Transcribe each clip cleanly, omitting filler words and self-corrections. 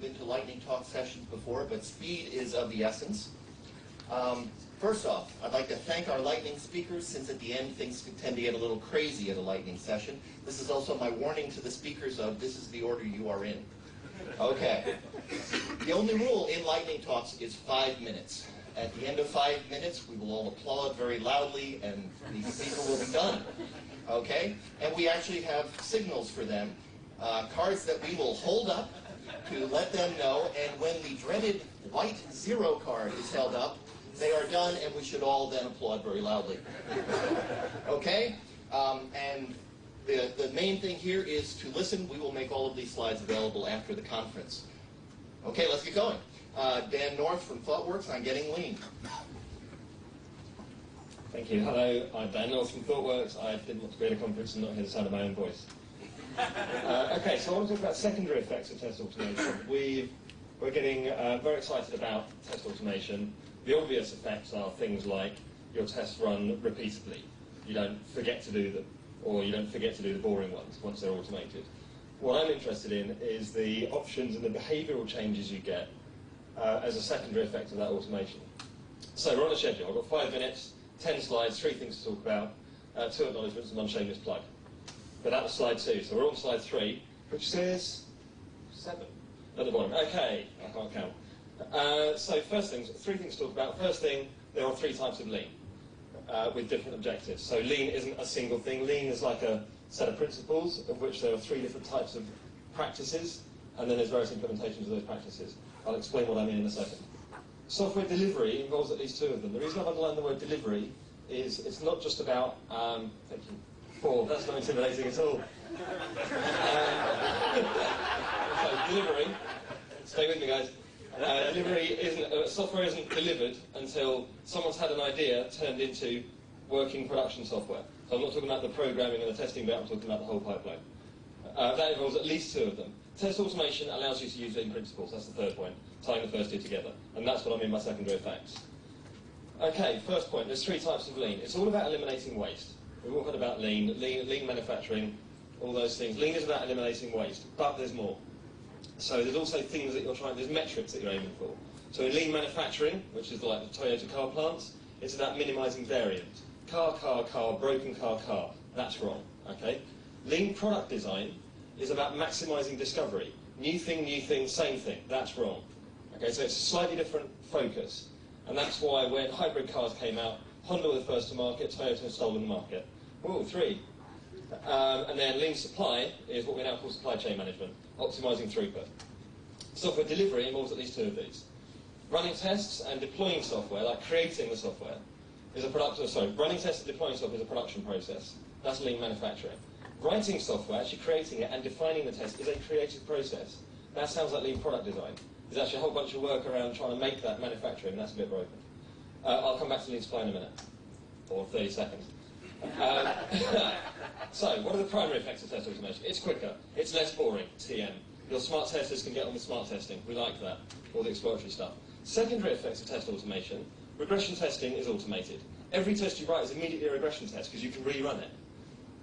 been to lightning talk sessions before, but speed is of the essence. First off, I'd like to thank our lightning speakers, since at the end things tend to get a little crazy at a lightning session. This is also my warning to the speakers of this is the order you are in. Okay. The only rule in lightning talks is 5 minutes. At the end of 5 minutes, we will all applaud very loudly, and the speaker will be done. Okay? And we actually have signals for them, cards that we will hold up to let them know, and when the dreaded white 0 card is held up, they are done, and we should all then applaud very loudly. Okay? And the main thing here is to listen. We will make all of these slides available after the conference. Okay, let's get going. Dan North from ThoughtWorks on getting lean. Thank you. Hello, I'm Dan North from ThoughtWorks. I didn't want to be at a conference and not hear the sound of my own voice. Okay, so I want to talk about secondary effects of test automation. We're getting very excited about test automation. The obvious effects are things like your tests run repeatedly. You don't forget to do them, or you don't forget to do the boring ones once they're automated. What I'm interested in is the options and the behavioural changes you get as a secondary effect of that automation. So we're on a schedule. I've got 5 minutes, 10 slides, 3 things to talk about, 2 acknowledgements and 1 shameless plug. But that was slide 2, so we're on slide 3, which says 7 at the bottom. Okay, I can't count. So first things, 3 things to talk about. First thing, there are 3 types of lean with different objectives. So lean isn't a single thing. Lean is like a set of principles of which there are 3 different types of practices, and then there's various implementations of those practices. I'll explain what I mean in a second. Software delivery involves at least 2 of them. The reason I've underlined the word delivery is it's not just about, thank you, 4, that's not intimidating at all. So delivery, stay with me guys. Software isn't delivered until someone's had an idea turned into working production software. So I'm not talking about the programming and the testing bit, I'm talking about the whole pipeline. That involves at least 2 of them. Test automation allows you to use lean principles, that's the third point, tying the first 2 together. And that's what I mean by secondary effects. Okay, first point, there's 3 types of lean. It's all about eliminating waste. We've all heard about lean manufacturing, all those things. Lean is about eliminating waste, but there's more. So there's also things that you're trying, there's metrics that you're aiming for. So in lean manufacturing, which is like the Toyota car plants, it's about minimising variance. Car, broken car, that's wrong, okay? Lean product design is about maximising discovery. New thing, same thing, that's wrong. Okay, so it's a slightly different focus. And that's why when hybrid cars came out, Honda were the first to market, Toyota has stolen the market. Whoa, 3. And then lean supply is what we now call supply chain management, optimising throughput. Software delivery involves at least 2 of these. Running tests and deploying software, like creating the software, is a running tests and deploying software is a production process. That's lean manufacturing. Writing software, actually creating it and defining the test, is a creative process. That sounds like lean product design. There's actually a whole bunch of work around trying to make that manufacturing, and that's a bit broken. I'll come back to lean supply in a minute, or 30 seconds. So, what are the primary effects of test automation? It's quicker, it's less boring, TM. Your smart testers can get on with smart testing, we like that, all the exploratory stuff. Secondary effects of test automation, regression testing is automated. Every test you write is immediately a regression test because you can rerun it.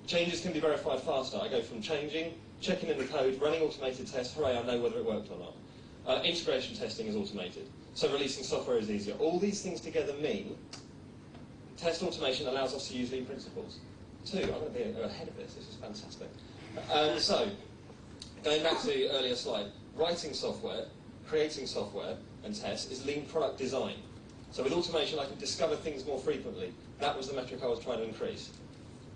Changes can be verified faster. I go from changing, checking in the code, running automated tests, hooray, I know whether it worked or not. Integration testing is automated, so releasing software is easier. All these things together mean test automation allows us to use lean principles. 2, I'm going to be ahead of this is fantastic. So, going back to the earlier slide, writing software, creating software and tests is lean product design. So with automation I can discover things more frequently. That was the metric I was trying to increase.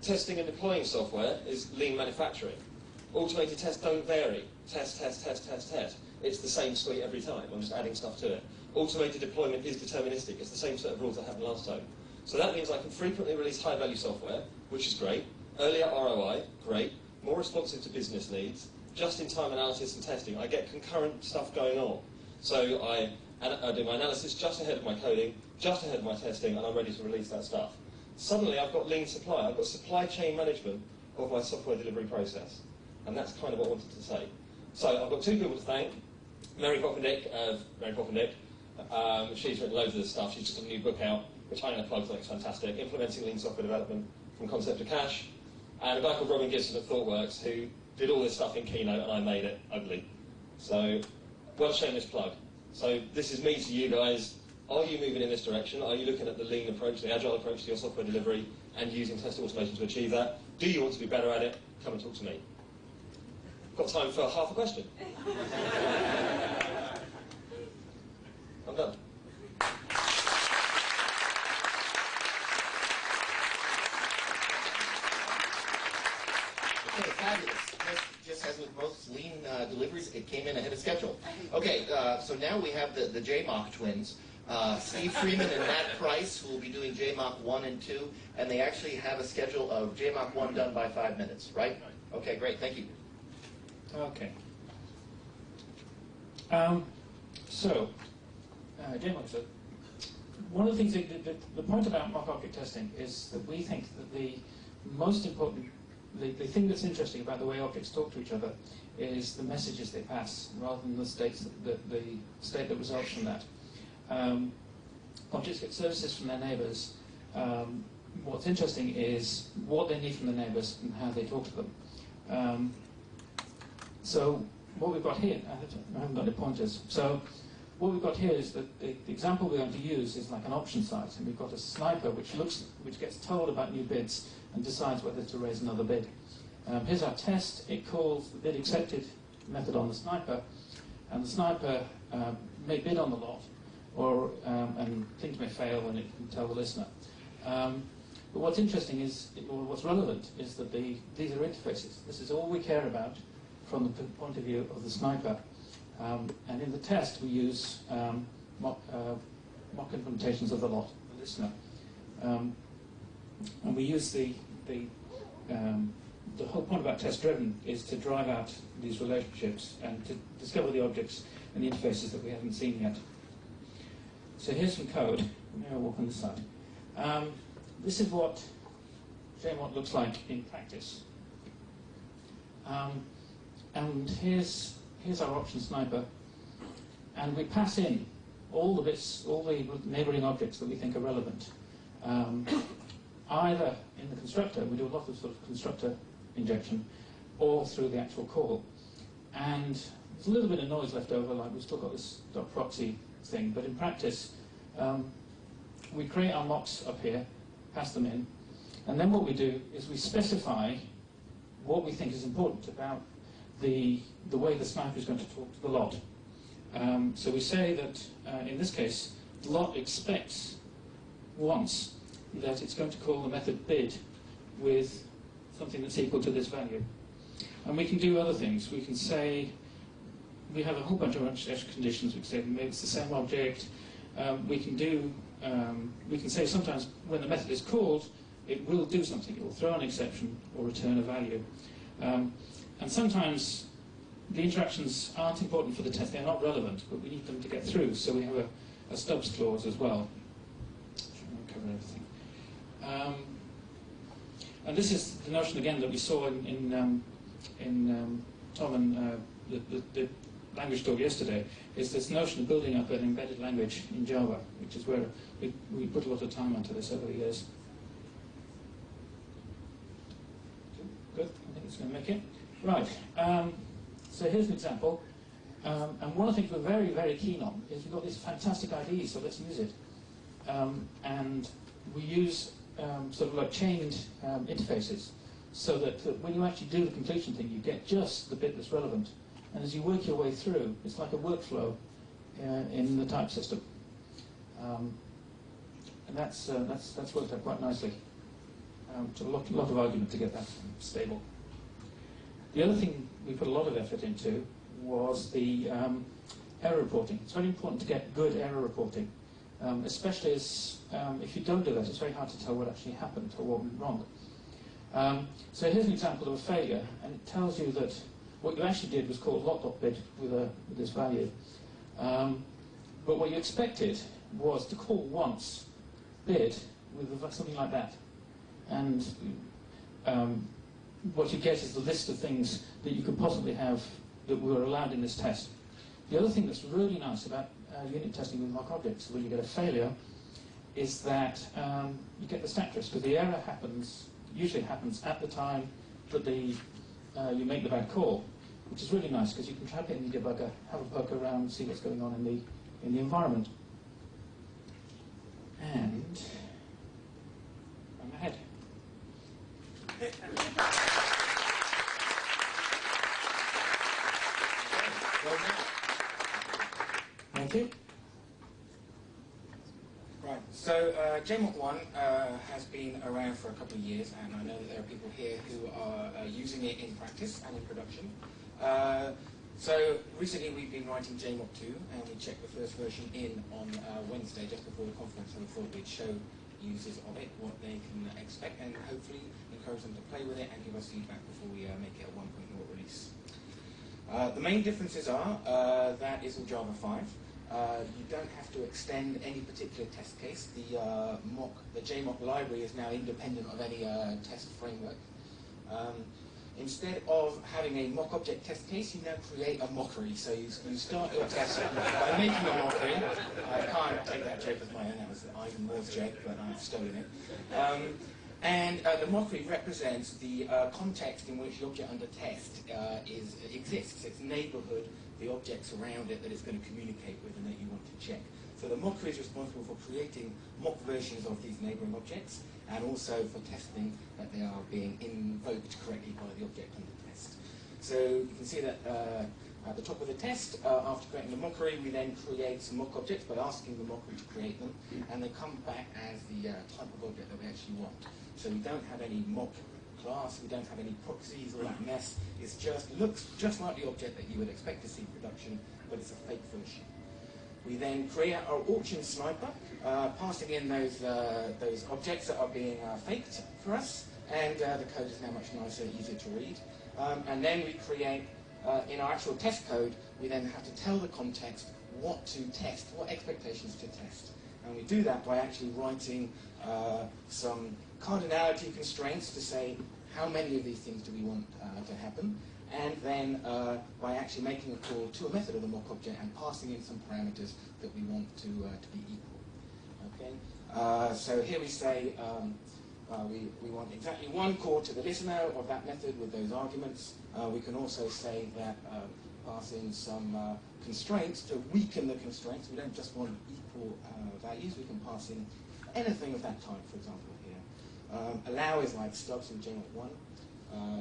Testing and deploying software is lean manufacturing. Automated tests don't vary. Test. It's the same suite every time. I'm just adding stuff to it. Automated deployment is deterministic. It's the same set of rules that happened last time. So that means I can frequently release high-value software, which is great. Earlier ROI, great. More responsive to business needs. Just-in-time analysis and testing. I get concurrent stuff going on. So I do my analysis just ahead of my coding, just ahead of my testing, and I'm ready to release that stuff. Suddenly I've got lean supply. I've got supply chain management of my software delivery process. And that's kind of what I wanted to say. So I've got 2 people to thank. Mary Poppendick. She's written loads of this stuff. She's just got a new book out, which I'm going to plug, so it's fantastic. Implementing lean software development from concept to cash. And a guy called Robin Gibson at ThoughtWorks, who did all this stuff in Keynote, and I made it ugly. So well, shameless plug. So this is me to you guys. Are you moving in this direction? Are you looking at the lean approach, the agile approach to your software delivery, and using test automation to achieve that? Do you want to be better at it? Come and talk to me. Got time for half a question. I'm done. Okay, fabulous. Just as with most lean deliveries, it came in ahead of schedule. Okay, so now we have the JMOC twins, Steve Freeman and Matt Pryce, who will be doing JMOC 1 and 2, and they actually have a schedule of JMOC 1 done by 5 minutes, right? Okay, great, thank you. Okay. JMOC, so one of the things, the point about mock object testing is that we think that the most important, the thing that's interesting about the way objects talk to each other is the messages they pass, rather than the state that results from that. Objects get services from their neighbours. What's interesting is what they need from the neighbours and how they talk to them. So what we've got here, I haven't got any pointers. So what we've got here is that the example we're going to use is like an option site, and we've got a sniper which gets told about new bids and decides whether to raise another bid. Here's our test. It calls the bid accepted method on the sniper, and the sniper may bid on the lot, or and things may fail, and it can tell the listener. But what's interesting is, or what's relevant, is that these are interfaces. This is all we care about from the point of view of the sniper. And in the test, we use mock implementations of the lot, the listener. And we use the whole point about test-driven is to drive out these relationships and to discover the objects and the interfaces that we haven't seen yet. So here's some code. Maybe I'll walk on this side. This is what JMOC looks like in practice. And here's our option sniper. And we pass in all the bits, all the neighbouring objects that we think are relevant. Either in the constructor, we do a lot of sort of constructor injection, or through the actual call. And there's a little bit of noise left over, like we've still got this .proxy thing, but in practice, we create our mocks up here, pass them in, and then what we do is we specify what we think is important about the way the sniper is going to talk to the lot. So we say that, in this case, the lot expects once that it's going to call the method bid with something that's equal to this value. And we can do other things. We can say, we have a whole bunch of extra conditions. We can say maybe it's the same object. We can say sometimes when the method is called, it will do something. It will throw an exception or return a value. And sometimes the interactions aren't important for the test. They're not relevant, but we need them to get through. So we have a stubs clause as well. I'll cover everything. And this is the notion again that we saw in Tom and the language talk yesterday, is this notion of building up an embedded language in Java, which is where we put a lot of time onto this over the years. Good, I think it's going to make it. Right, so here's an example. And one of the things we're very, very keen on is we've got this fantastic IDE, so let's use it. And we use sort of like chained interfaces, so that when you actually do the completion thing, you get just the bit that's relevant. And as you work your way through, it's like a workflow in the type system. And that's worked out quite nicely. So a lot of argument to get that stable. The other thing we put a lot of effort into was the error reporting. It's very important to get good error reporting, especially as if you don't do that, it's very hard to tell what actually happened or what went wrong. So here's an example of a failure, and it tells you that what you actually did was call lot.bid with this value. But what you expected was to call once bid with something like that. And what you get is the list of things that you could possibly have that were allowed in this test. The other thing that's really nice about unit testing with mock objects when you get a failure is that you get the stack trace, because the error usually happens at the time that you make the bad call. which is really nice because you can trap it in the debugger, have a poke around, see what's going on in the environment. And I'm ahead. Thank you. Right, so JMOC 1 has been around for a couple of years, and I know that there are people here who are using it in practice and in production. So recently we've been writing JMOC 2, and we checked the first version in on Wednesday, just before the conference, and we thought we'd show users of it what they can expect, and hopefully encourage them to play with it and give us feedback before we make it a 1.0 release. The main differences are that is all Java 5. You don't have to extend any particular test case. The JMOC library is now independent of any test framework. Instead of having a mock object test case, you now create a mockery. So you start your test by making a mockery. I can't take that joke as my own. That was Ivan Moore's joke, but I've stolen it. And the mockery represents the context in which the object under test exists. Its neighborhood, the objects around it that it's going to communicate with and that you want to check. So the mockery is responsible for creating mock versions of these neighboring objects, and also for testing that they are being invoked correctly by the object under test. So you can see that at the top of the test, after creating the mockery, we then create some mock objects by asking the mockery to create them, and they come back as the type of object that we actually want. So we don't have any mock class, we don't have any proxies, all that mess. It looks just like the object that you would expect to see in production, but it's a fake version. We then create our auction sniper, passing in those objects that are being faked for us, and the code is now much nicer, easier to read. And then we create, in our actual test code, we then have to tell the context what to test, what expectations to test. And we do that by actually writing some cardinality constraints to say how many of these things do we want to happen, and then by actually making a call to a method of the mock object and passing in some parameters that we want to be equal. Okay. So here we say we want exactly one call to the listener of that method with those arguments. We can also say that pass in some constraints to weaken the constraints. We don't just want equal values. We can pass in anything of that type, for example, here. Allow is like stubs in JMOC 1,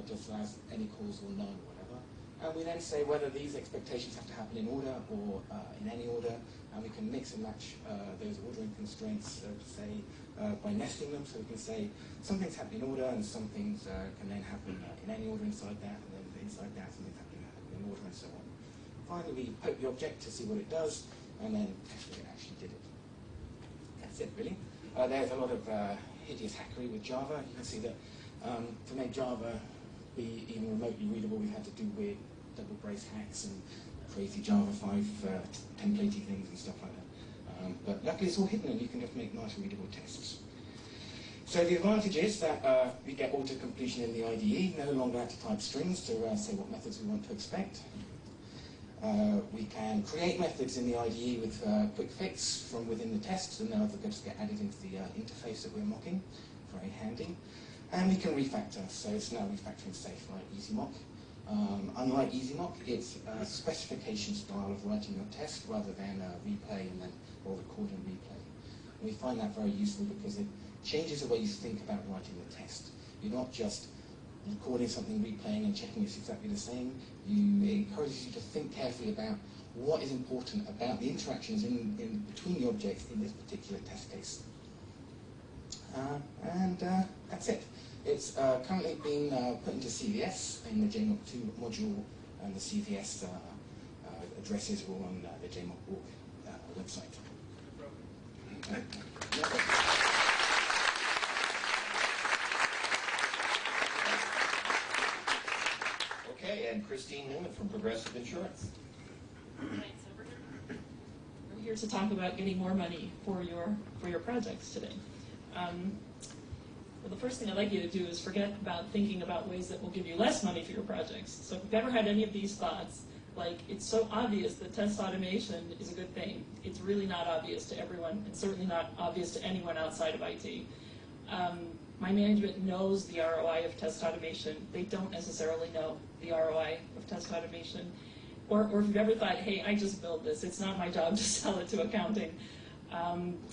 just as any calls or none or whatever. And we then say whether these expectations have to happen in order or in any order, and we can mix and match those ordering constraints to say by nesting them. So we can say some things happen in order, and some things can then happen in any order inside that, and then inside that something happen in order, and so on. Finally, we poke the object to see what it does, and then test that it actually did it. That's it, really. There's a lot of hideous hackery with Java. You can see that to make Java be even remotely readable, we've had to do weird double brace hacks and crazy Java 5 templatey things and stuff like that. But luckily it's all hidden and you can just make nice readable tests. So the advantage is that we get auto-completion in the IDE, no longer have to type strings to say what methods we want to expect. We can create methods in the IDE with quick fix from within the tests, and now they'll just get added into the interface that we're mocking. Very handy. And we can refactor, so it's now refactoring safe like EasyMock. Unlike EasyMock, it's a specification style of writing your test rather than replay and then or record and replay. And we find that very useful because it changes the way you think about writing the test. You're not just recording something, replaying and checking it's exactly the same. It encourages you to think carefully about what is important about the interactions in between the objects in this particular test case. And that's it. It's currently being put into CVS in the JMOC 2 module, and the CVS addresses are all on the JMOC.org website. Okay, and Christine Newman from Progressive Insurance. We're here to talk about getting more money for your projects today. Well, the first thing I'd like you to do is forget about thinking about ways that will give you less money for your projects. So if you've ever had any of these thoughts, like it's so obvious that test automation is a good thing, it's really not obvious to everyone, and certainly not obvious to anyone outside of IT. My management knows the ROI of test automation. They don't necessarily know the ROI of test automation. Or if you've ever thought, hey, I just built this, it's not my job to sell it to accounting.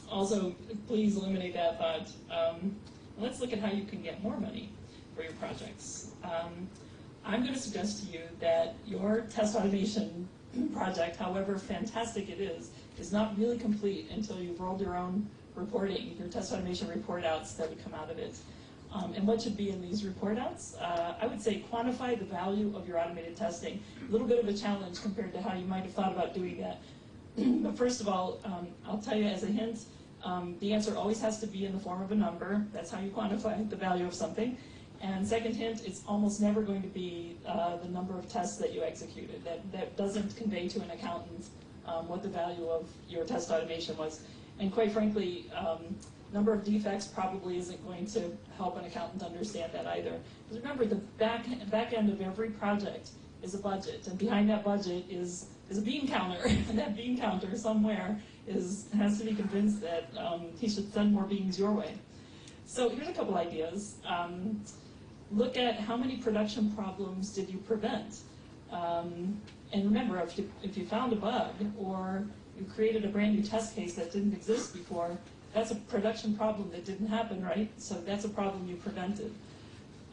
Also, please eliminate that thought. Let's look at how you can get more money for your projects. I'm going to suggest to you that your test automation project, however fantastic it is not really complete until you've rolled your own reporting, your test automation report outs that would come out of it. And what should be in these report outs? I would say quantify the value of your automated testing. A little bit of a challenge compared to how you might have thought about doing that. But first of all, I'll tell you as a hint, the answer always has to be in the form of a number. That's how you quantify the value of something. And second hint, it's almost never going to be the number of tests that you executed. That doesn't convey to an accountant what the value of your test automation was. And quite frankly, number of defects probably isn't going to help an accountant understand that either. Because remember, the back end of every project is a budget, and behind that budget is a bean counter, and that bean counter somewhere has to be convinced that he should send more beans your way. So here's a couple ideas. Look at how many production problems did you prevent. And remember, if you found a bug or you created a brand new test case that didn't exist before, that's a production problem that didn't happen, right? So that's a problem you prevented.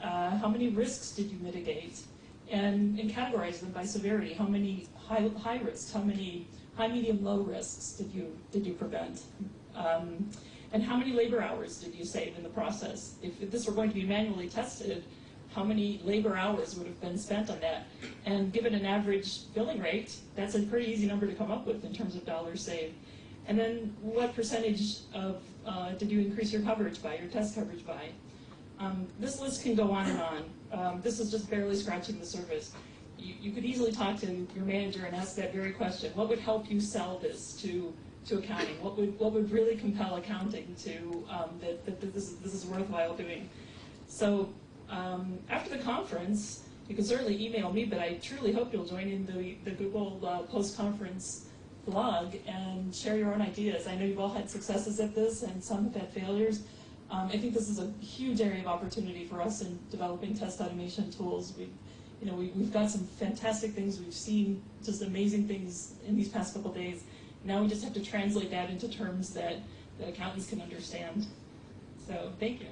How many risks did you mitigate? And categorize them by severity. How many high risks? How many high, medium, low risks did you prevent? And how many labor hours did you save in the process? If this were going to be manually tested, how many labor hours would have been spent on that? And given an average billing rate, that's a pretty easy number to come up with in terms of dollars saved. And then what percentage of did you increase your coverage by, your test coverage by? This list can go on and on. This is just barely scratching the surface. You could easily talk to your manager and ask that very question. What would help you sell this to accounting? What would really compel accounting to that this is worthwhile doing? So after the conference, you can certainly email me, but I truly hope you'll join in the Google post-conference blog and share your own ideas. I know you've all had successes at this, and some have had failures. I think this is a huge area of opportunity for us in developing test automation tools. We've got some fantastic things. We've seen just amazing things in these past couple days. Now we just have to translate that into terms that accountants can understand. So thank you.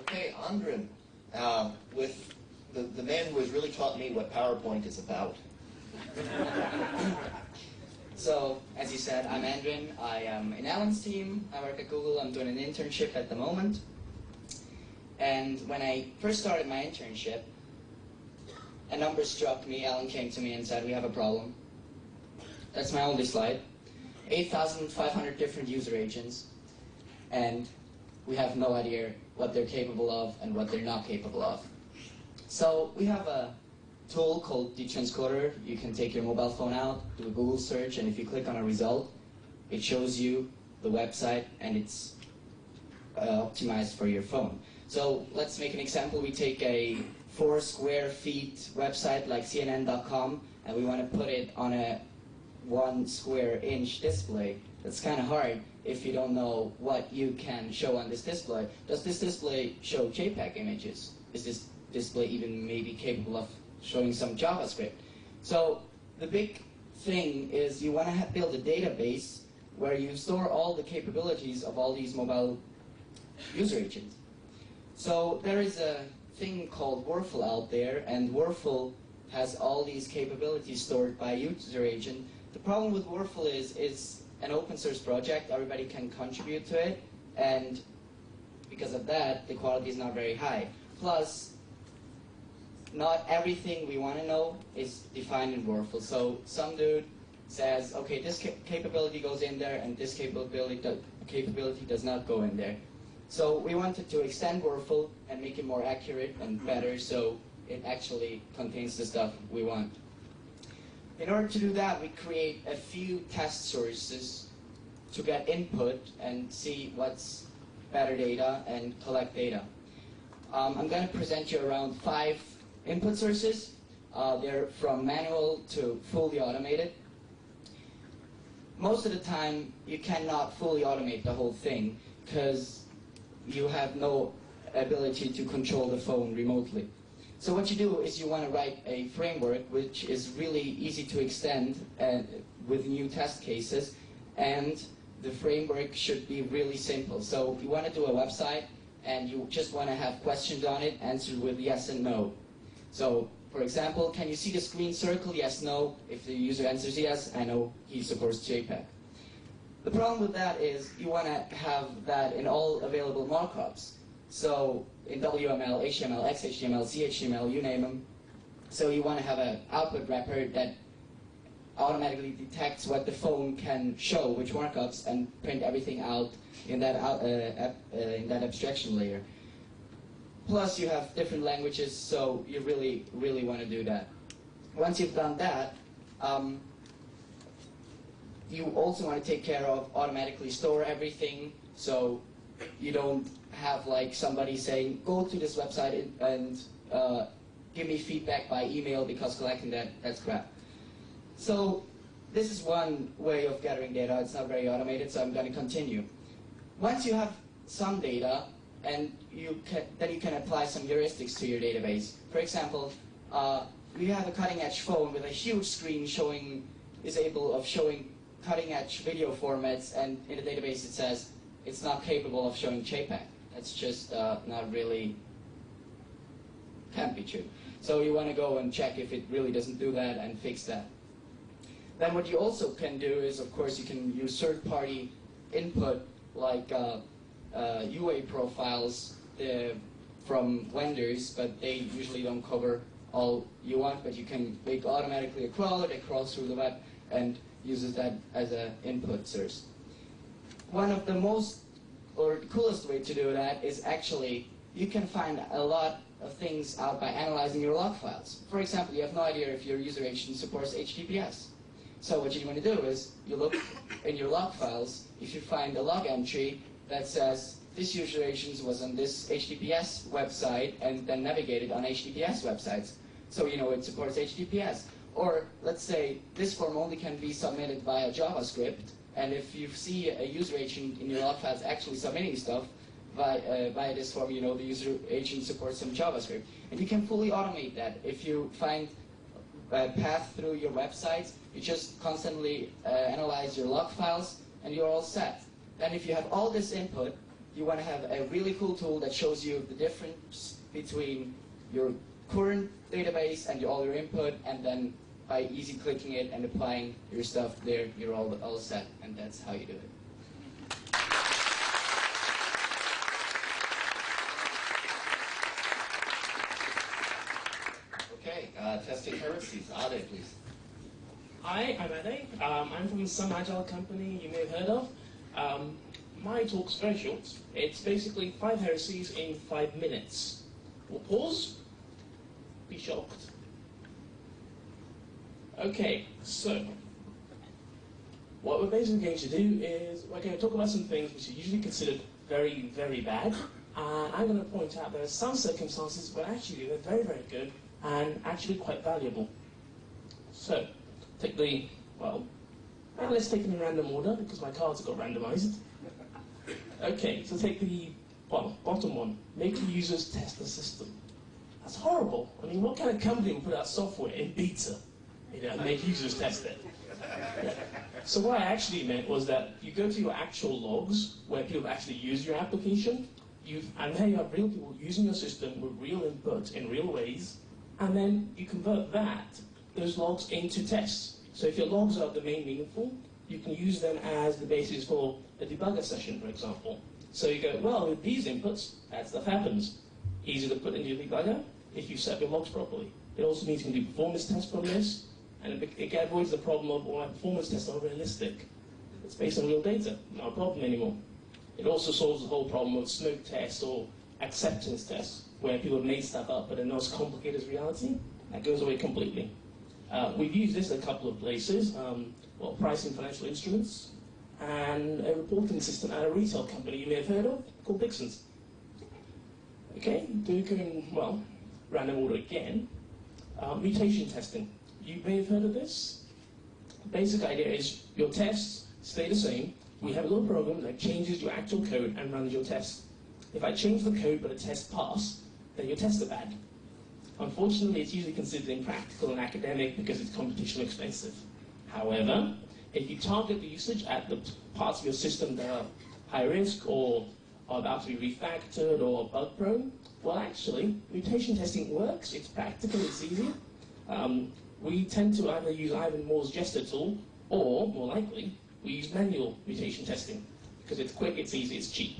Okay, Andrin, with the man who has really taught me what PowerPoint is about. So, as you said, I'm Andrin. I am in Alan's team. I work at Google. I'm doing an internship at the moment. And when I first started my internship, a number struck me. Alan came to me and said, we have a problem. That's my only slide. 8,500 different user agents. And we have no idea what they're capable of and what they're not capable of. So we have a tool called the transcoder. You can take your mobile phone out, do a Google search, and if you click on a result, it shows you the website, and it's optimized for your phone. So let's make an example. We take a 4 square feet website like CNN.com, and we want to put it on a 1 square inch display. That's kind of hard if you don't know what you can show on this display. Does this display show JPEG images? Is this display even maybe capable of showing some JavaScript? So the big thing is you want to build a database where you store all the capabilities of all these mobile user agents. So there is a thing called Wurfel out there, and Wurfel has all these capabilities stored by user agent. The problem with Wurfel is an open source project. Everybody can contribute to it, and because of that, the quality is not very high. Plus, not everything we want to know is defined in Wurfel. So some dude says, okay, this capability goes in there, and this capability does not go in there. So we wanted to extend Wurfel and make it more accurate and better, so it actually contains the stuff we want. In order to do that, we create a few test sources to get input and see what's better data and collect data. I'm going to present you around 5 input sources. They're from manual to fully automated. most of the time you cannot fully automate the whole thing because you have no ability to control the phone remotely. So what you do is you want to write a framework which is really easy to extend with new test cases, and the framework should be really simple. So you want to do a website and you just want to have questions on it answered with yes and no. So for example, can you see the screen circle? Yes, no. If the user answers yes, I know he supports JPEG. The problem with that is you want to have that in all available markups. So in WML, HTML, XHTML, CHTML, you name them. So you want to have an output wrapper that automatically detects what the phone can show, which markups, and print everything out in that abstraction layer. Plus you have different languages, so you really, really want to do that. Once you've done that, you also want to take care of automatically store everything, so you don't have like somebody saying, go to this website and give me feedback by email because collecting that's crap. So this is one way of gathering data. It's not very automated, so I'm going to continue. Once you have some data, and then you can apply some heuristics to your database. For example, we have a cutting-edge phone with a huge screen is able of showing cutting-edge video formats, and in the database it says it's not capable of showing JPEG. That's just not really, can't be true. So you want to go and check if it really doesn't do that and fix that. Then what you also can do is, of course, you can use third-party input like UA profiles from vendors, but they usually don't cover all you want, but you can make automatically a crawl that crawls through the web and uses that as an input source. One of the most, or the coolest way to do that is actually, you can find a lot of things out by analyzing your log files. For example, you have no idea if your user agent supports HTTPS. So what you want to do is, you look in your log files, if you find a log entry that says, this user agent was on this HTTPS website and then navigated on HTTPS websites. So you know it supports HTTPS. Or let's say this form only can be submitted via JavaScript, and if you see a user agent in your log files actually submitting stuff via this form, you know the user agent supports some JavaScript. And you can fully automate that. If you find a path through your websites, you just constantly analyze your log files, and you're all set. Then if you have all this input, you want to have a really cool tool that shows you the difference between your current database and all your input, and then by easy clicking it and applying your stuff there, you're all set, and that's how you do it. Okay, testing heresies. Ade, please. Hi, I'm Ade. I'm from some agile company you may have heard of. My talk's very short. It's basically 5 heresies in 5 minutes. We'll pause. Be shocked. Okay, so what we're basically going to do is we're going to talk about some things which are usually considered very, very bad. And I'm going to point out there are some circumstances where actually they're very, very good and actually quite valuable. So, take the, let's take them in random order because my cards have got randomized. Okay, so take the bottom one. Make the users test the system. That's horrible. I mean, what kind of company would put out software in beta, and make users test it? Yeah. So what I actually meant was that you go to your actual logs where people actually use your application, and there you have real people using your system with real input in real ways, and then you convert those logs into tests. So if your logs are domain meaningful, you can use them as the basis for a debugger session, for example. So you go, well, with these inputs, that stuff happens. Easy to put into your debugger if you set up your logs properly. It also means you can do performance tests from this, and it avoids the problem of why performance tests are realistic. It's based on real data, not a problem anymore. It also solves the whole problem of smoke tests or acceptance tests, where people have made stuff up but they're not as complicated as reality. That goes away completely. We've used this in a couple of places. Pryce in financial instruments, and a reporting system at a retail company you may have heard of called Dixon's. Okay, doing, random order again. Mutation testing. You may have heard of this. The basic idea is your tests stay the same. We have a little program that changes your actual code and runs your test. If I change the code but the test pass, then your tests are bad. Unfortunately, it's usually considered impractical and academic because it's computationally expensive. However, if you target the usage at the parts of your system that are high risk or are about to be refactored or bug prone, well, actually, mutation testing works. It's practical, it's easy. We tend to either use Ivan Moore's Jester tool, or, more likely, we use manual mutation testing, because it's quick, it's easy, it's cheap.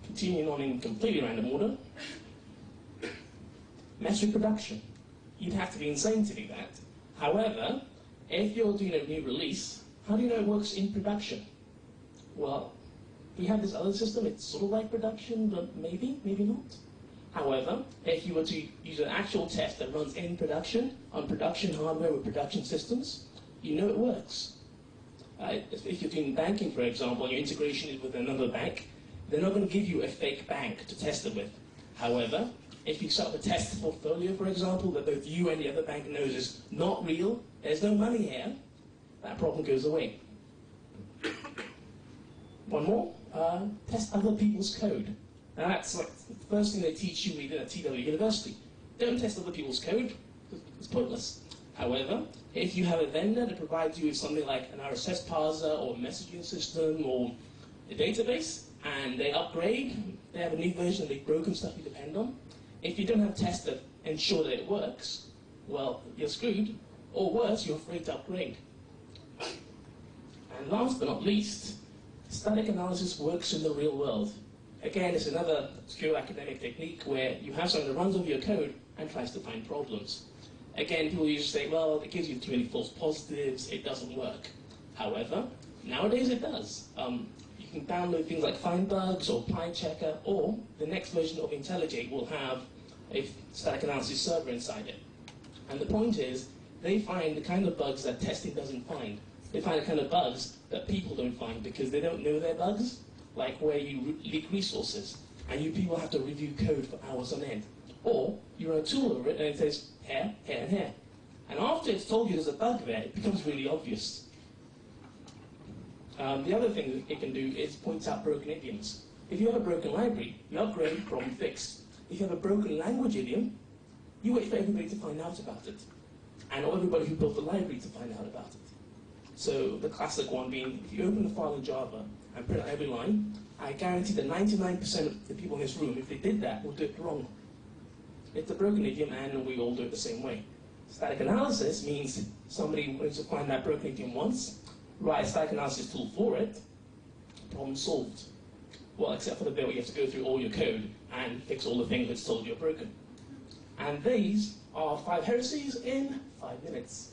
Continuing on in completely random order. Mass reproduction. You'd have to be insane to do that. However, if you're doing a new release, how do you know it works in production? Well, we have this other system, it's sort of like production, but maybe, maybe not. However, if you were to use an actual test that runs in production, on production hardware with production systems, you know it works. If you're doing banking, for example, and your integration is with another bank, they're not going to give you a fake bank to test it with. However, if you set up a test portfolio, for example, that both you and the other bank knows is not real, there's no money here, that problem goes away. One more, test other people's code. Now that's like the first thing they teach you at TW University. Don't test other people's code, it's pointless. However, if you have a vendor that provides you with something like an RSS parser or a messaging system or a database, and they upgrade, they have a new version, they've broken stuff you depend on, if you don't have tests that ensure that it works, well, you're screwed, or worse, you're afraid to upgrade. And last but not least, static analysis works in the real world. Again, it's another obscure academic technique where you have something that runs over your code and tries to find problems. Again, people usually say, well, it gives you too many false positives, it doesn't work. However, nowadays it does. You can download things like Find Bugs or PyChecker, or the next version of IntelliJ will have a static analysis server inside it. And the point is, they find the kind of bugs that testing doesn't find. They find the kind of bugs that people don't find because they don't know they're bugs, like where you leak resources, and you people have to review code for hours on end. Or you run a tool over it and it says here, here, and here. And after it's told you there's a bug there, it becomes really obvious. The other thing that it can do is point out broken idioms. If you have a broken library, you upgrade, problem fixed. If you have a broken language idiom, you wait for everybody to find out about it. And not everybody who built the library to find out about it. So the classic one being, if you open a file in Java and print out every line, I guarantee that 99% of the people in this room, if they did that, would do it wrong. It's a broken idiom and we all do it the same way. Static analysis means somebody wants to find that broken idiom once, write a static analysis tool for it, problem solved. Well, except for the bit where you have to go through all your code and fix all the things that's told you're broken. And these are 5 heresies in 5 minutes.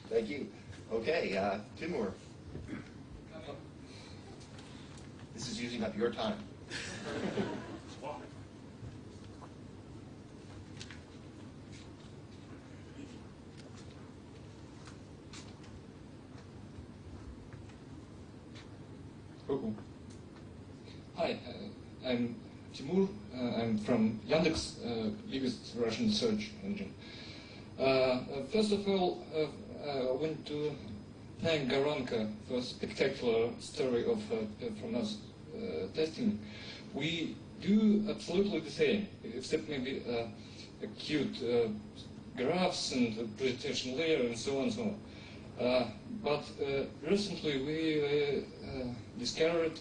Thank you. Okay, Timur. This is using up your time. Hi, I'm Timur. I'm from Yandex, biggest Russian search engine. First of all, I want to thank Garanka for a spectacular story of from us testing. We do absolutely the same, except maybe cute graphs and presentation layer and so on and so on. But recently we discovered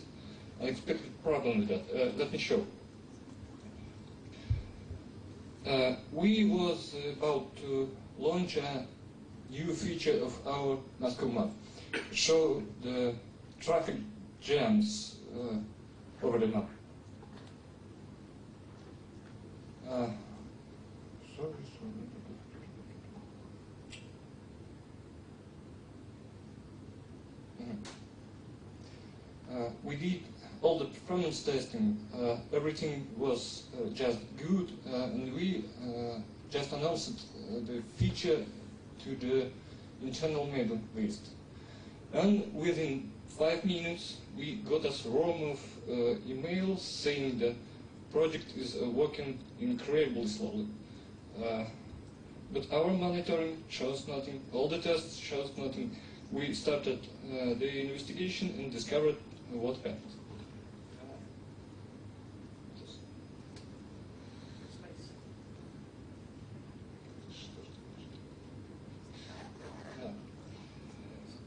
unexpected problem with that. Let me show. We was about to launch a new feature of our Moscow map. Show the traffic jams over the map. We did all the performance testing. Everything was just good, and we just announced the feature to the internal mailing list. And within 5 minutes, we got a swarm of emails saying that project is working incredibly slowly. But our monitoring shows nothing, all the tests shows nothing. We started the investigation and discovered what happened.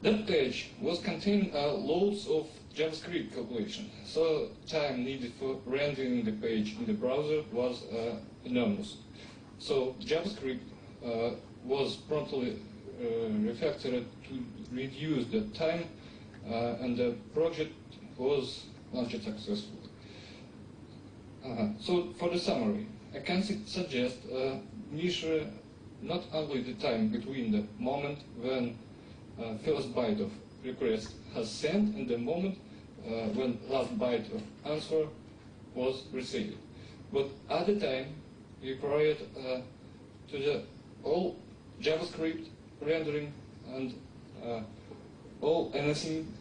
That page was containing loads of JavaScript calculation, so time needed for rendering the page in the browser was enormous. So JavaScript was promptly refactored to reduce the time, and the project was launched successfully. So for the summary, I can suggest measure not only the time between the moment when first byte of request has sent and the moment when last byte of answer was received, but at the time required to the all JavaScript rendering and all anything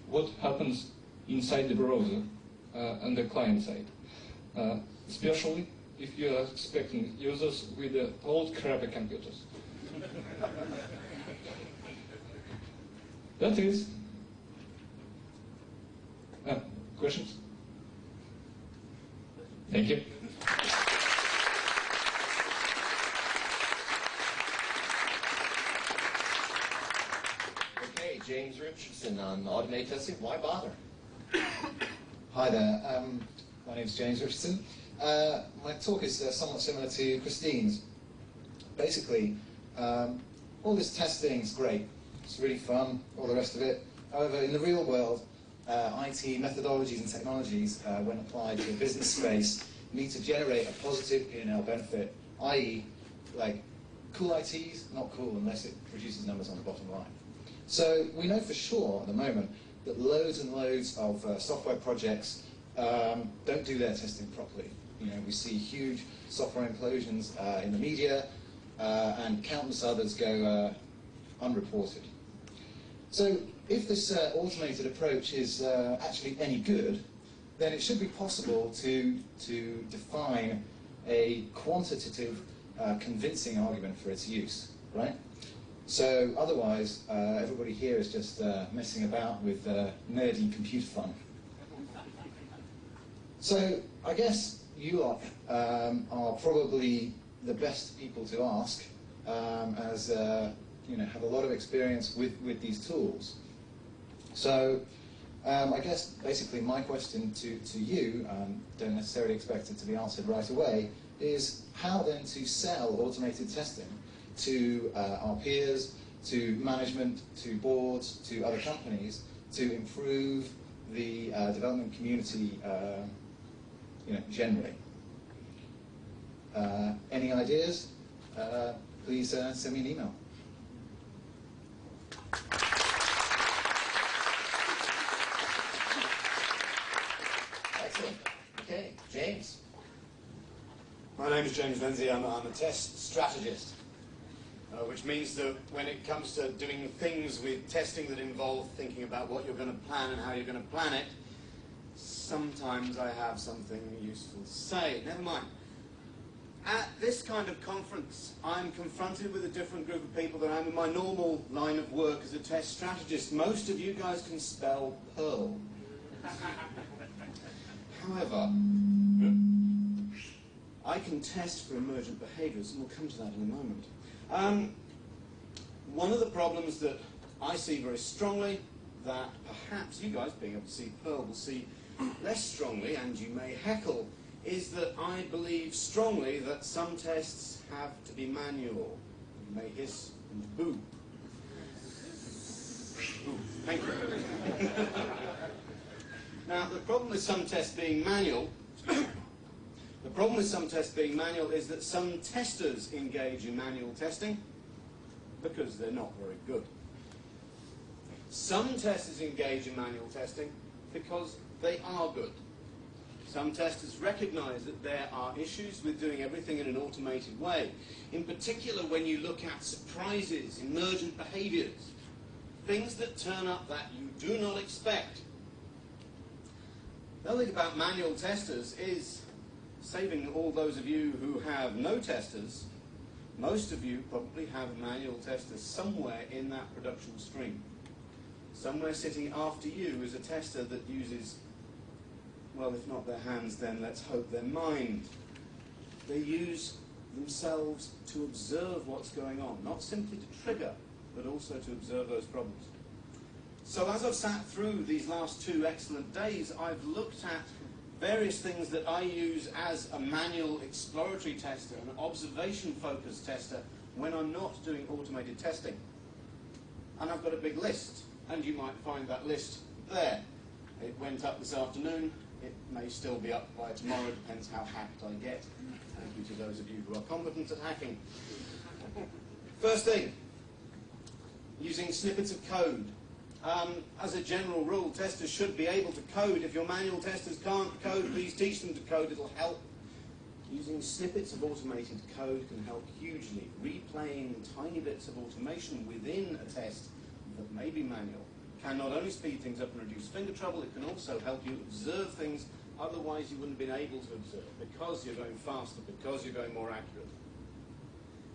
what happens inside the browser and the client side, especially if you are expecting users with old crappy computers. That is. Questions? Thank you. Okay, James Richardson on automated testing. Why bother? Hi there. My name is James Richardson. My talk is somewhat similar to Christine's. Basically, all this testing is great. It's really fun, all the rest of it. However, in the real world, IT methodologies and technologies, when applied to a business space, need to generate a positive P&L benefit, i.e., like, cool IT is not cool unless it produces numbers on the bottom line. So we know for sure at the moment that loads and loads of software projects don't do their testing properly. You know, we see huge software implosions in the media, and countless others go unreported. So if this automated approach is actually any good, then it should be possible to define a quantitative, convincing argument for its use, right? So otherwise, everybody here is just messing about with nerdy computer fun. So I guess you lot are probably the best people to ask, as you know, have a lot of experience with these tools. So I guess basically my question to you, don't necessarily expect it to be answered right away, is how then to sell automated testing to our peers, to management, to boards, to other companies, to improve the development community, you know, generally. Any ideas? Please send me an email. Excellent. Okay, James. My name is James Lyndsay. I'm a test strategist, which means that when it comes to doing things with testing that involve thinking about what you're going to plan and how you're going to plan it, sometimes I have something useful to say. Never mind. At this kind of conference, I'm confronted with a different group of people than I am in my normal line of work as a test strategist. Most of you guys can spell Perl. However, I can test for emergent behaviors, and we'll come to that in a moment. One of the problems that I see very strongly, that perhaps you guys, being able to see Perl, will see less strongly, and you may heckle, is that I believe strongly that some tests have to be manual. You may hiss and boo. Ooh, thank you. Now, the problem with some tests being manual, is that some testers engage in manual testing because they're not very good. Some testers engage in manual testing because they are good. Some testers recognize that there are issues with doing everything in an automated way. In particular, when you look at surprises, emergent behaviors, things that turn up that you do not expect. The other thing about manual testers is, saving all those of you who have no testers, most of you probably have a manual tester somewhere in that production stream. Somewhere sitting after you is a tester that uses, well, if not their hands, then let's hope their mind. They use themselves to observe what's going on, not simply to trigger, but also to observe those problems. So as I've sat through these last 2 excellent days, I've looked at various things that I use as a manual exploratory tester, an observation-focused tester, when I'm not doing automated testing. And I've got a big list, and you might find that list there. It went up this afternoon. It may still be up by tomorrow, depends how hacked I get. Thank you to those of you who are competent at hacking. First thing, using snippets of code. As a general rule, testers should be able to code. If your manual testers can't code, please teach them to code. It'll help. Using snippets of automated code can help hugely. Replaying tiny bits of automation within a test that may be manual can not only speed things up and reduce finger trouble, it can also help you observe things otherwise you wouldn't have been able to observe because you're going faster, because you're going more accurate.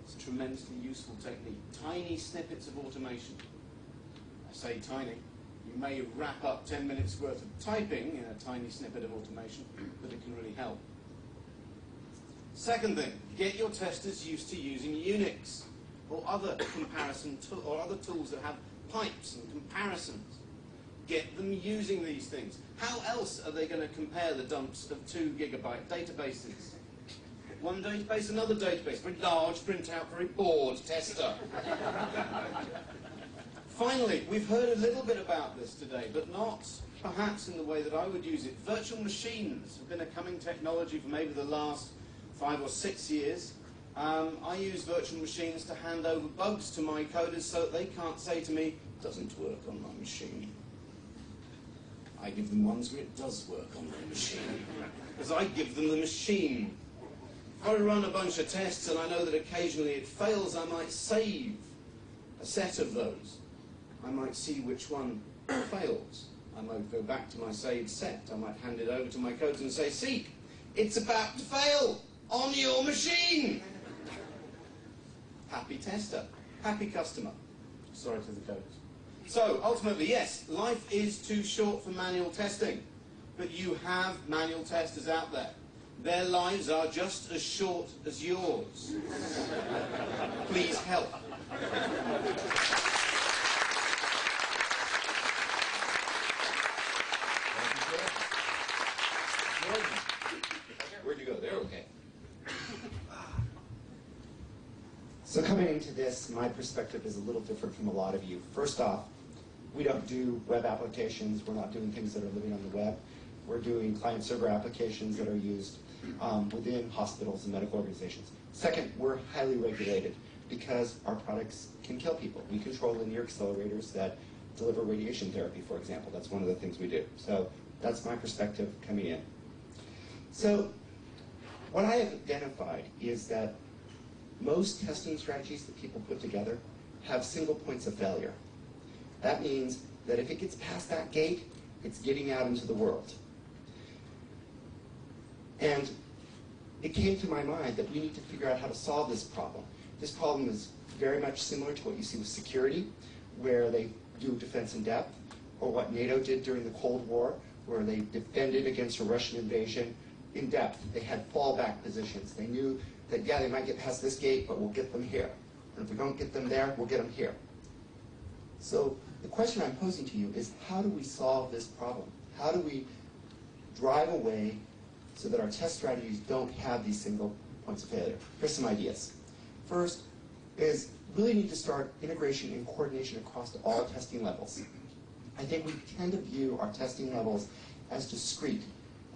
It's a tremendously useful technique. Tiny snippets of automation. I say tiny. You may wrap up 10 minutes worth of typing in a tiny snippet of automation, but it can really help. Second thing, get your testers used to using Unix or other or other tools that have pipes and comparisons. Get them using these things. How else are they going to compare the dumps of 2 gigabyte databases? One database, another database, very large printout, very bored tester. Finally, we've heard a little bit about this today, but not perhaps in the way that I would use it. Virtual machines have been a coming technology for maybe the last 5 or 6 years. I use virtual machines to hand over bugs to my coders so that they can't say to me, it doesn't work on my machine. I give them ones where it does work on their machine, because I give them the machine. If I run a bunch of tests and I know that occasionally it fails, I might save a set of those. I might see which one fails. I might go back to my saved set. I might hand it over to my coders and say, see, it's about to fail on your machine. Happy tester, happy customer. Sorry to the coders. So, ultimately, yes, life is too short for manual testing, but you have manual testers out there. Their lives are just as short as yours. Please help. Where'd you go? There, okay. So coming into this, my perspective is a little different from a lot of you. First off, we don't do web applications. We're not doing things that are living on the web. We're doing client-server applications that are used within hospitals and medical organizations. Second, we're highly regulated because our products can kill people. We control linear accelerators that deliver radiation therapy, for example. That's one of the things we do. So that's my perspective coming in. So what I have identified is that most testing strategies that people put together have single points of failure. That means that if it gets past that gate, it's getting out into the world. And it came to my mind that we need to figure out how to solve this problem. This problem is very much similar to what you see with security, where they do defense in depth, or what NATO did during the Cold War, where they defended against a Russian invasion in depth. They had fallback positions. They knew that, yeah, they might get past this gate, but we'll get them here. And if we don't get them there, we'll get them here. So the question I'm posing to you is, how do we solve this problem? How do we drive a way so that our test strategies don't have these single points of failure? Here's some ideas. First is really need to start integration and coordination across all testing levels. I think we tend to view our testing levels as discrete,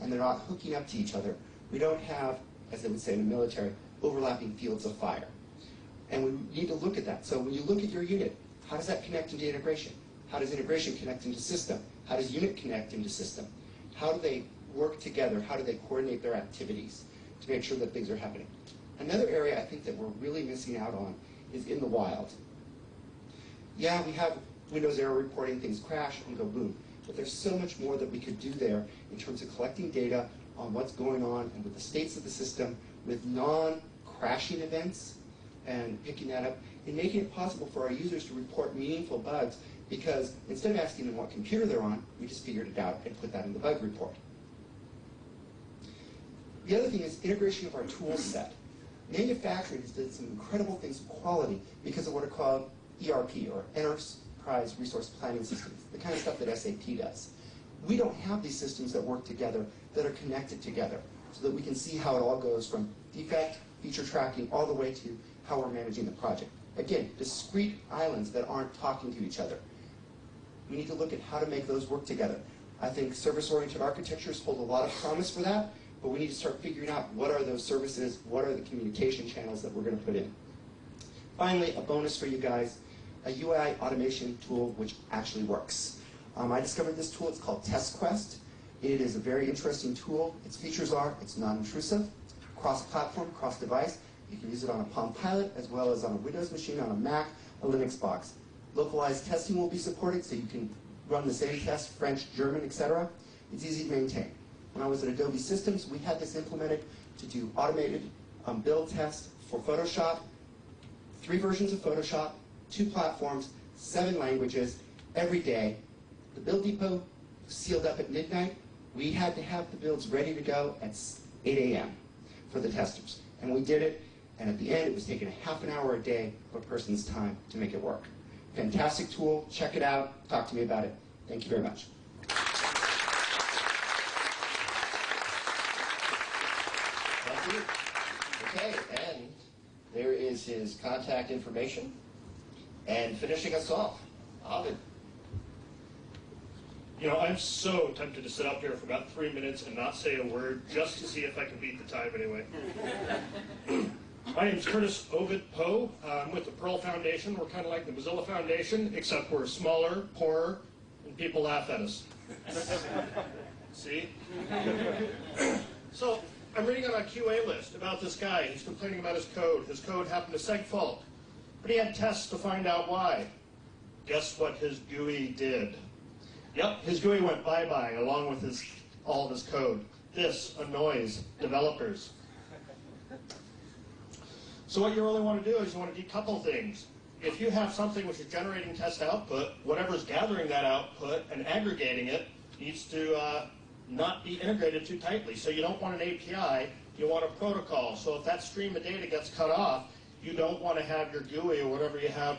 and they're not hooking up to each other. We don't have, as they would say in the military, overlapping fields of fire. And we need to look at that. So when you look at your unit, how does that connect into integration? How does integration connect into system? How does unit connect into system? How do they work together? How do they coordinate their activities to make sure that things are happening? Another area I think that we're really missing out on is in the wild. Yeah, we have Windows error reporting, things crash, and go boom. but there's so much more that we could do there in terms of collecting data on what's going on and with the states of the system, with non-crashing events, and picking that up, and making it possible for our users to report meaningful bugs, because instead of asking them what computer they're on, we just figured it out and put that in the bug report. The other thing is integration of our tool set. Manufacturing has done some incredible things with quality because of what are called ERP, or Enterprise Resource Planning Systems, the kind of stuff that SAP does. We don't have these systems that work together, that are connected together, so that we can see how it all goes from defect, feature tracking, all the way to how we're managing the project. Again, discrete islands that aren't talking to each other. We need to look at how to make those work together. I think service-oriented architectures hold a lot of promise for that, but we need to start figuring out what are those services, what are the communication channels that we're going to put in. Finally, a bonus for you guys, a UI automation tool which actually works. I discovered this tool, it's called TestQuest. It is a very interesting tool. Its features are, it's non-intrusive, cross-platform, cross-device. You can use it on a Palm Pilot as well as on a Windows machine, on a Mac, a Linux box. Localized testing will be supported, so you can run the same test, French, German, etc. It's easy to maintain. When I was at Adobe Systems, we had this implemented to do automated build tests for Photoshop, 3 versions of Photoshop, 2 platforms, 7 languages, every day. The build depot sealed up at midnight. We had to have the builds ready to go at 8 a.m. for the testers. And we did it, and at the end, it was taking a half an hour a day of a person's time to make it work. Fantastic tool. Check it out. Talk to me about it. Thank you very much. Thank you. Okay, and there is his contact information. And finishing us off, Ovid. You know, I'm so tempted to sit up here for about 3 minutes and not say a word just to see if I can beat the time anyway. My name's Curtis Ovid Poe. I'm with the Pearl Foundation. We're kind of like the Mozilla Foundation, except we're smaller, poorer, and people laugh at us. See? So, I'm reading on a QA list about this guy. He's complaining about his code. His code happened to segfault, but he had tests to find out why. Guess what his GUI did? Yep, his GUI went bye-bye along with all of his code. This annoys developers. So what you really want to do is you want to decouple things. If you have something which is generating test output, whatever's gathering that output and aggregating it needs to not be integrated too tightly. So you don't want an API, you want a protocol. So if that stream of data gets cut off, you don't want to have your GUI or whatever you have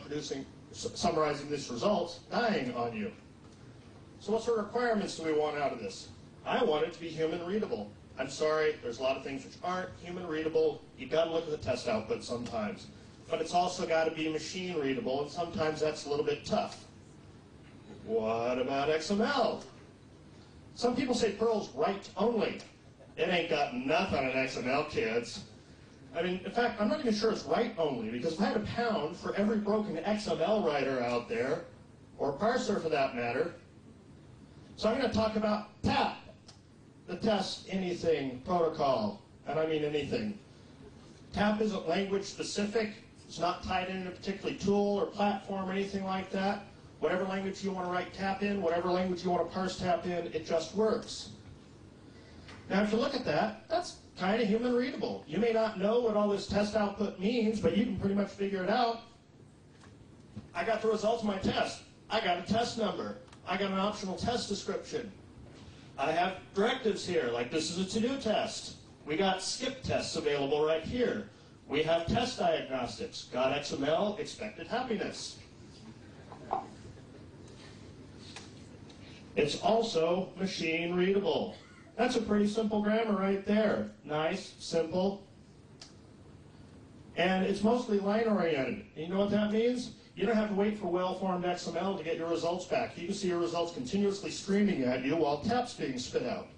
summarizing these results dying on you. So what sort of requirements do we want out of this? I want it to be human readable. I'm sorry, there's a lot of things which aren't human readable. You've got to look at the test output sometimes. But it's also got to be machine readable, and sometimes that's a little bit tough. What about XML? Some people say Perl's write only. It ain't got nothing on XML, kids. I mean, in fact, I'm not even sure it's write only, because if I had a pound for every broken XML writer out there, or parser for that matter, so I'm going to talk about TAP, the Test Anything Protocol, and I mean anything. TAP isn't language specific. It's not tied into a particular tool or platform or anything like that. Whatever language you want to write TAP in, whatever language you want to parse TAP in, it just works. Now, if you look at that, that's kind of human readable. You may not know what all this test output means, but you can pretty much figure it out. I got the results of my test. I got a test number. I got an optional test description. I have directives here, like this is a to-do test. We got skip tests available right here. We have test diagnostics. Got XML, expected happiness. It's also machine readable. That's a pretty simple grammar right there. Nice, simple. And it's mostly line-oriented. You know what that means? You don't have to wait for well-formed XML to get your results back. You can see your results continuously streaming at you while TAP's being spit out.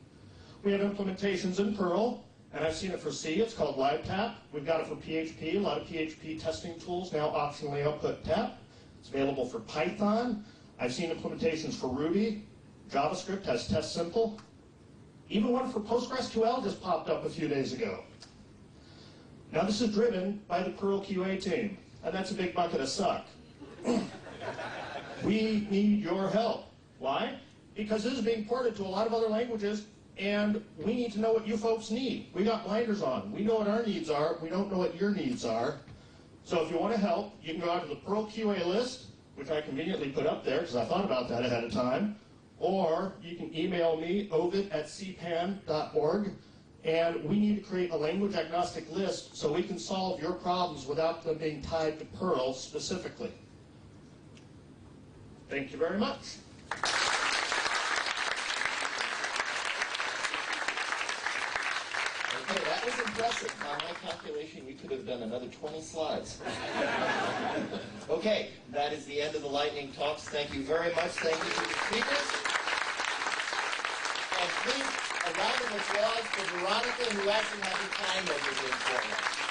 We have implementations in Perl, and I've seen it for C. It's called LiveTap. We've got it for PHP. A lot of PHP testing tools now optionally output TAP. It's available for Python. I've seen implementations for Ruby. JavaScript has Test Simple. Even one for PostgreSQL just popped up a few days ago. Now this is driven by the Perl QA team, and that's a big bucket of suck. We need your help. Why? because this is being ported to a lot of other languages, and we need to know what you folks need. We got blinders on. We know what our needs are. We don't know what your needs are. So if you want to help, you can go out to the Perl QA list, which I conveniently put up there because I thought about that ahead of time, or you can email me, ovid@cpan.org, and we need to create a language agnostic list so we can solve your problems without them being tied to Perl specifically. Thank you very much. Okay, that was impressive. By my calculation, you could have done another 20 slides. Okay, that is the end of the lightning talks. Thank you very much. Thank you to the speakers. And please, a round of applause for Veronica, who actually had the time measures in for us.